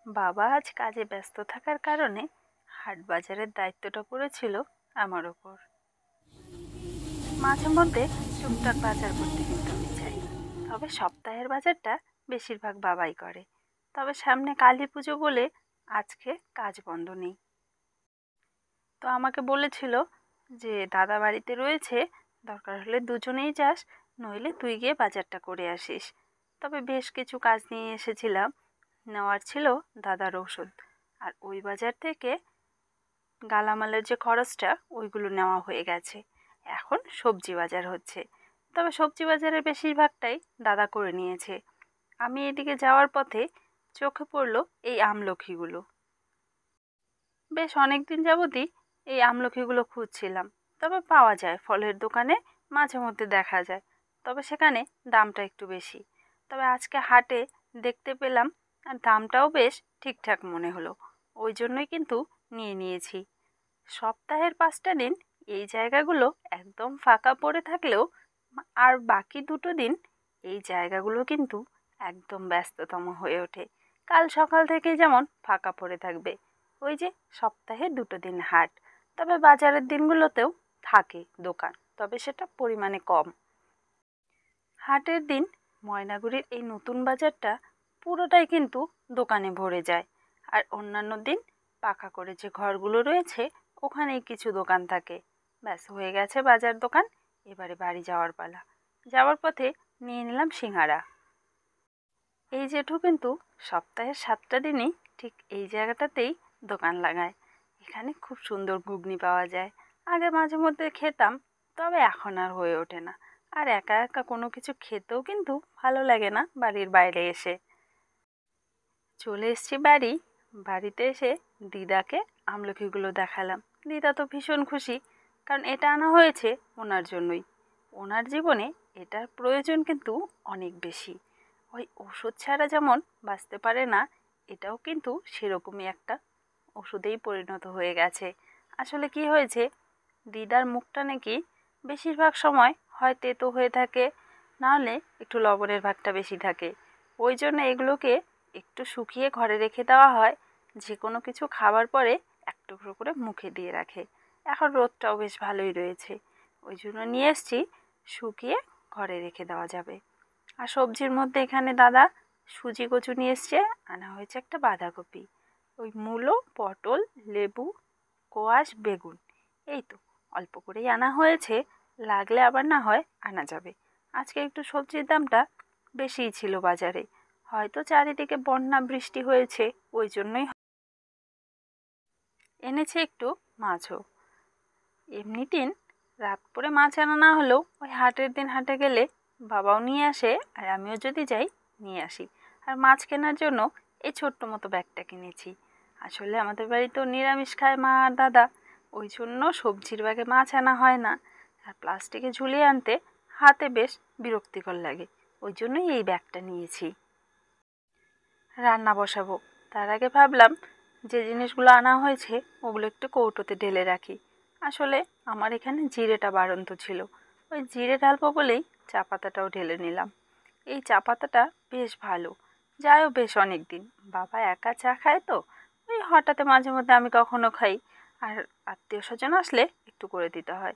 বাবা আজ কাজে ব্যস্ত থাকার কারণে হাট বাজারের দায়িত্বটা পড়েছিল আমার ওপর। মাঝে মধ্যে টুকটাক বাজার করতে কিন্তু আমি চাই, তবে সপ্তাহের বাজারটা বেশিরভাগ বাবাই করে। তবে সামনে কালী পুজো বলে আজকে কাজ বন্ধ নেই। তো আমাকে বলেছিল যে দাদা বাড়িতে রয়েছে, দরকার হলে দুজনেই যাস, নইলে তুই গিয়ে বাজারটা করে আসিস। তবে বেশ কিছু কাজ নিয়ে এসেছিলাম, নেওয়ার ছিল দাদার ওষুধ, আর ওই বাজার থেকে গালামালের যে খরচটা ওইগুলো নেওয়া হয়ে গেছে। এখন সবজি বাজার হচ্ছে, তবে সবজি বাজারের বেশিরভাগটাই দাদা করে নিয়েছে। আমি এদিকে যাওয়ার পথে চোখে পড়লো এই আমলকিগুলো। বেশ অনেক দিন যাবতই এই আমলকিগুলো খুঁজছিলাম, তবে পাওয়া যায়, ফলের দোকানে মাঝে মধ্যে দেখা যায়, তবে সেখানে দামটা একটু বেশি। তবে আজকে হাটে দেখতে পেলাম আর দামটাও বেশ ঠিকঠাক মনে হলো, ওই জন্যই কিন্তু নিয়ে নিয়েছি। সপ্তাহের 5টা দিন এই জায়গাগুলো একদম ফাঁকা পড়ে থাকলেও আর বাকি 2টো দিন এই জায়গাগুলো কিন্তু একদম ব্যস্ততম হয়ে ওঠে। কাল সকাল থেকেই যেমন ফাঁকা পড়ে থাকবে, ওই যে সপ্তাহে 2টো দিন হাট। তবে বাজারের দিনগুলোতেও থাকে দোকান, তবে সেটা পরিমাণে কম। হাটের দিন ময়নাগুড়ির এই নতুন বাজারটা পুরোটাই কিন্তু দোকানে ভরে যায়, আর অন্যান্য দিন পাকা করে যে ঘরগুলো রয়েছে ওখানেই কিছু দোকান থাকে। ব্যাস হয়ে গেছে বাজার দোকান, এবারে বাড়ি যাওয়ার পালা। যাওয়ার পথে নিয়ে নিলাম সিঙ্গারা। এই জেঠু কিন্তু সপ্তাহের 7টা দিনই ঠিক এই জায়গাটাতেই দোকান লাগায়। এখানে খুব সুন্দর ঘুগনি পাওয়া যায়। আগে মাঝে মধ্যে খেতাম, তবে এখন আর হয়ে ওঠে না। আর একা একা কোনো কিছু খেতেও কিন্তু ভালো লাগে না বাড়ির বাইরে এসে। চলে এসেছি বাড়ি। বাড়িতে এসে দিদাকে আমলকিগুলো দেখালাম। দিদা তো ভীষণ খুশি, কারণ এটা আনা হয়েছে ওনার জন্যই। ওনার জীবনে এটার প্রয়োজন কিন্তু অনেক বেশি। ওই ওষুধ ছাড়া যেমন বাঁচতে পারে না, এটাও কিন্তু সেরকমই একটা ওষুধেই পরিণত হয়ে গেছে। আসলে কি হয়েছে, দিদার মুখটা নাকি বেশিরভাগ সময় হয় তেতো হয়ে থাকে, নাহলে একটু লবণের ভাগটা বেশি থাকে। ওই জন্য এগুলোকে একটু শুকিয়ে ঘরে রেখে দেওয়া হয়। যে কোনো কিছু খাবার পরে এক টুকরো করে মুখে দিয়ে রাখে। এখন রোদটাও বেশ ভালোই রয়েছে, ওই জন্য নিয়ে এসছি, শুকিয়ে ঘরে রেখে দেওয়া যাবে। আর সবজির মধ্যে এখানে দাদা সুজি কচু নিয়ে এসছে, আনা হয়েছে একটা বাঁধাকপি, ওই মূলো, পটল, লেবু, কোয়াশ, বেগুন, এই তো অল্প করেই আনা হয়েছে, লাগলে আবার না হয় আনা যাবে। আজকে একটু সবজির দামটা বেশিই ছিল বাজারে, হয়তো চারিদিকে বন্যা বৃষ্টি হয়েছে, ওই জন্যই এনেছে একটু মাছও। এমনি দিন রাত করে মাছ আনা না হলেও ওই হাটের দিন হাটে গেলে বাবাও নিয়ে আসে, আর আমিও যদি যাই নিয়ে আসি। আর মাছ কেনার জন্য এই ছোট্ট মতো ব্যাগটা কিনেছি। আসলে আমাদের বাড়িতেও নিরামিষ খায় মা আর দাদা, ওই জন্য সবজির ব্যাগে মাছ আনা হয় না, আর প্লাস্টিকে ঝুলিয়ে আনতে হাতে বেশ বিরক্তিকর লাগে, ওই জন্যই এই ব্যাগটা নিয়েছি। রান্না বসাবো, তার আগে ভাবলাম যে জিনিসগুলো আনা হয়েছে ওগুলো একটু কৌটোতে ঢেলে রাখি। আসলে আমার এখানে জিরেটা বাড়ন্ত ছিল, ওই জিরে ঢালবো বলেই চা পাতাটাও ঢেলে নিলাম। এই চা পাতাটা বেশ ভালো, যায়ও বেশ অনেক দিন। বাবা একা চা খায় তো, ওই হঠাৎ মাঝে মধ্যে আমি কখনো খাই, আর আত্মীয় স্বজন আসলে একটু করে দিতে হয়।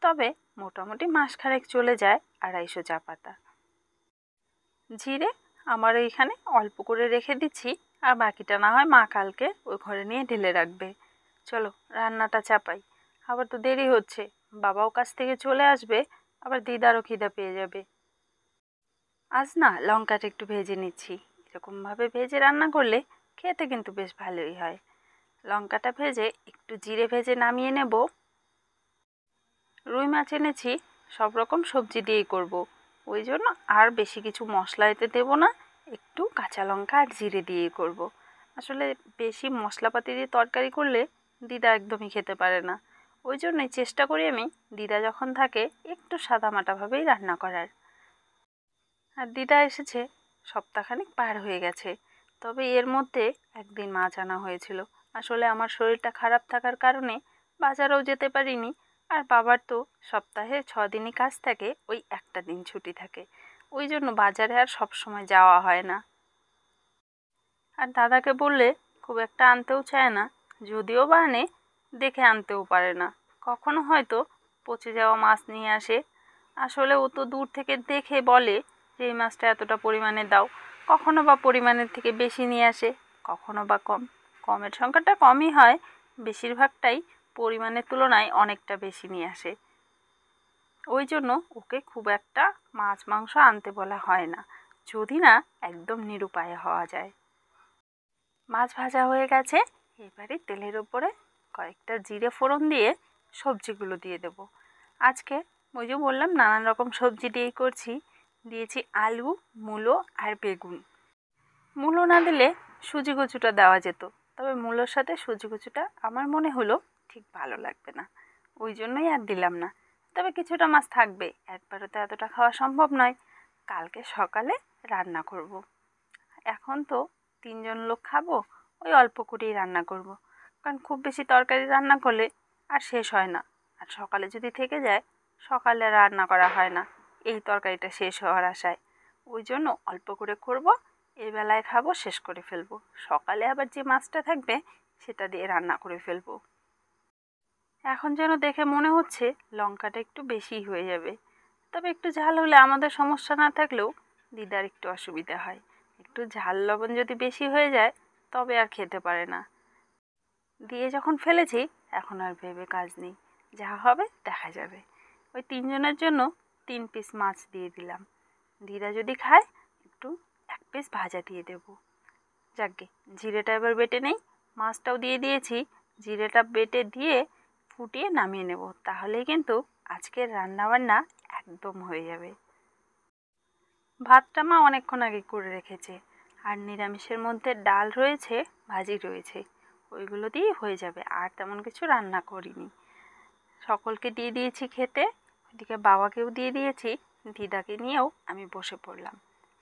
তবে মোটামুটি মাসখানেক চলে যায় 250 চা পাতা। জিরে আমার এইখানে অল্প করে রেখে দিচ্ছি, আর বাকিটা না হয় মা কালকে ওই ঘরে নিয়ে ঢেলে রাখবে। চলো রান্নাটা চাপাই, আবার তো দেরি হচ্ছে, বাবাও কাছ থেকে চলে আসবে, আবার দিদারও খিদা পেয়ে যাবে। আজ না লঙ্কাটা একটু ভেজে নিচ্ছি, এরকমভাবে ভেজে রান্না করলে খেতে কিন্তু বেশ ভালোই হয়। লঙ্কাটা ভেজে একটু জিরে ভেজে নামিয়ে নেব। রুই মাছ এনেছি, সব রকম সবজি দিয়েই করব, ওই জন্য আর বেশি কিছু মশলা এতে দেবো না, একটু কাঁচা লঙ্কা আর জিরে দিয়েই করব। আসলে বেশি মশলাপাতি দিয়ে তরকারি করলে দিদা একদমই খেতে পারে না, ওই জন্যই চেষ্টা করি আমি দিদা যখন থাকে একটু সাদামাটাভাবেই রান্না করার। আর দিদা এসেছে সপ্তাহখানেক পার হয়ে গেছে, তবে এর মধ্যে একদিন মাছ আনা হয়েছিল। আসলে আমার শরীরটা খারাপ থাকার কারণে বাজারেও যেতে পারিনি, আর বাবার তো সপ্তাহে 6 দিনই কাজ থাকে, ওই একটা দিন ছুটি থাকে, ওই জন্য বাজারে আর সব সময় যাওয়া হয় না। আর দাদাকে বললে খুব একটা আনতেও চায় না, যদিও বা আনে দেখে আনতেও পারে না। কখনো হয়তো পচে যাওয়া মাছ নিয়ে আসে, আসলে ও তো দূর থেকে দেখে বলে যে এই মাছটা এতটা পরিমাণে দাও। কখনো বা পরিমাণের থেকে বেশি নিয়ে আসে, কখনো বা কম। কমের সংখ্যাটা কমই হয়, বেশিরভাগটাই পরিমাণের তুলনায় অনেকটা বেশি নিয়ে আসে। ওই জন্য ওকে খুব একটা মাছ মাংস আনতে বলা হয় না, যদি না একদম নিরুপায় হওয়া যায়। মাছ ভাজা হয়ে গেছে, এবারে তেলের ওপরে কয়েকটা জিরে ফোড়ন দিয়ে সবজিগুলো দিয়ে দেব। আজকে ওই যে বললাম নানান রকম সবজি দিয়েই করছি। দিয়েছি আলু, মূলো আর বেগুন। মূলো না দিলে সুজি কচুটা দেওয়া যেত, তবে মূলোর সাথে সুজি কচুটা আমার মনে হলো ঠিক ভালো লাগবে না, ওই জন্যই আর দিলাম না। তবে কিছুটা মাছ থাকবে, একবারে তো এতটা খাওয়া সম্ভব নয়। কালকে সকালে রান্না করব। এখন তো 3জন লোক খাবো, ওই অল্প করেই রান্না করব, কারণ খুব বেশি তরকারি রান্না করলে আর শেষ হয় না। আর সকালে যদি থেকে যায়, সকালে রান্না করা হয় না এই তরকারিটা শেষ হওয়ার আশায়। ওই জন্য অল্প করে করব, এই বেলায় খাবো, শেষ করে ফেলবো। সকালে আবার যে মাছটা থাকবে সেটা দিয়ে রান্না করে ফেলবো। এখন যেন দেখে মনে হচ্ছে লঙ্কাটা একটু বেশিই হয়ে যাবে, তবে একটু ঝাল হলে আমাদের সমস্যা না থাকলেও দিদার একটু অসুবিধা হয়। একটু ঝাল লবণ যদি বেশি হয়ে যায় তবে আর খেতে পারে না। দিয়ে যখন ফেলেছি এখন আর ভেবে কাজ নেই, যা হবে দেখা যাবে। ওই 3জনের জন্য 3 পিস মাছ দিয়ে দিলাম। দিদা যদি খায় একটু 1 পিস ভাজা দিয়ে দেবো। যাকগে, জিরেটা এবার বেটে নেই। মাছটাও দিয়ে দিয়েছি, জিরেটা বেটে দিয়ে ফুটিয়ে নামিয়ে নেব, তাহলেই কিন্তু আজকের রান্নাবান্না একদম হয়ে যাবে। ভাতটা মা অনেকক্ষণ আগে করে রেখেছে, আর নিরামিষের মধ্যে ডাল রয়েছে, ভাজি রয়েছে, ওইগুলো দিয়েই হয়ে যাবে, আর তেমন কিছু রান্না করিনি। সকলকে দিয়ে দিয়েছি খেতে, ওইদিকে বাবাকেও দিয়ে দিয়েছি, দিদাকে নিয়েও আমি বসে পড়লাম।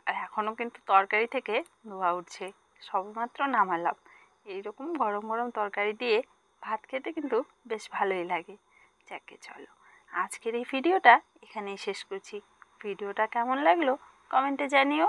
আর এখনও কিন্তু তরকারি থেকে ধোঁয়া উঠছে, সবেমাত্র নামালাম। এইরকম গরম গরম তরকারি দিয়ে ভাত খেতে কিন্তু বেশ ভালোই লাগে। যাকে চলো, আজকের এই ভিডিওটা এখানেই শেষ করছি। ভিডিওটা কেমন লাগলো কমেন্টে জানিও।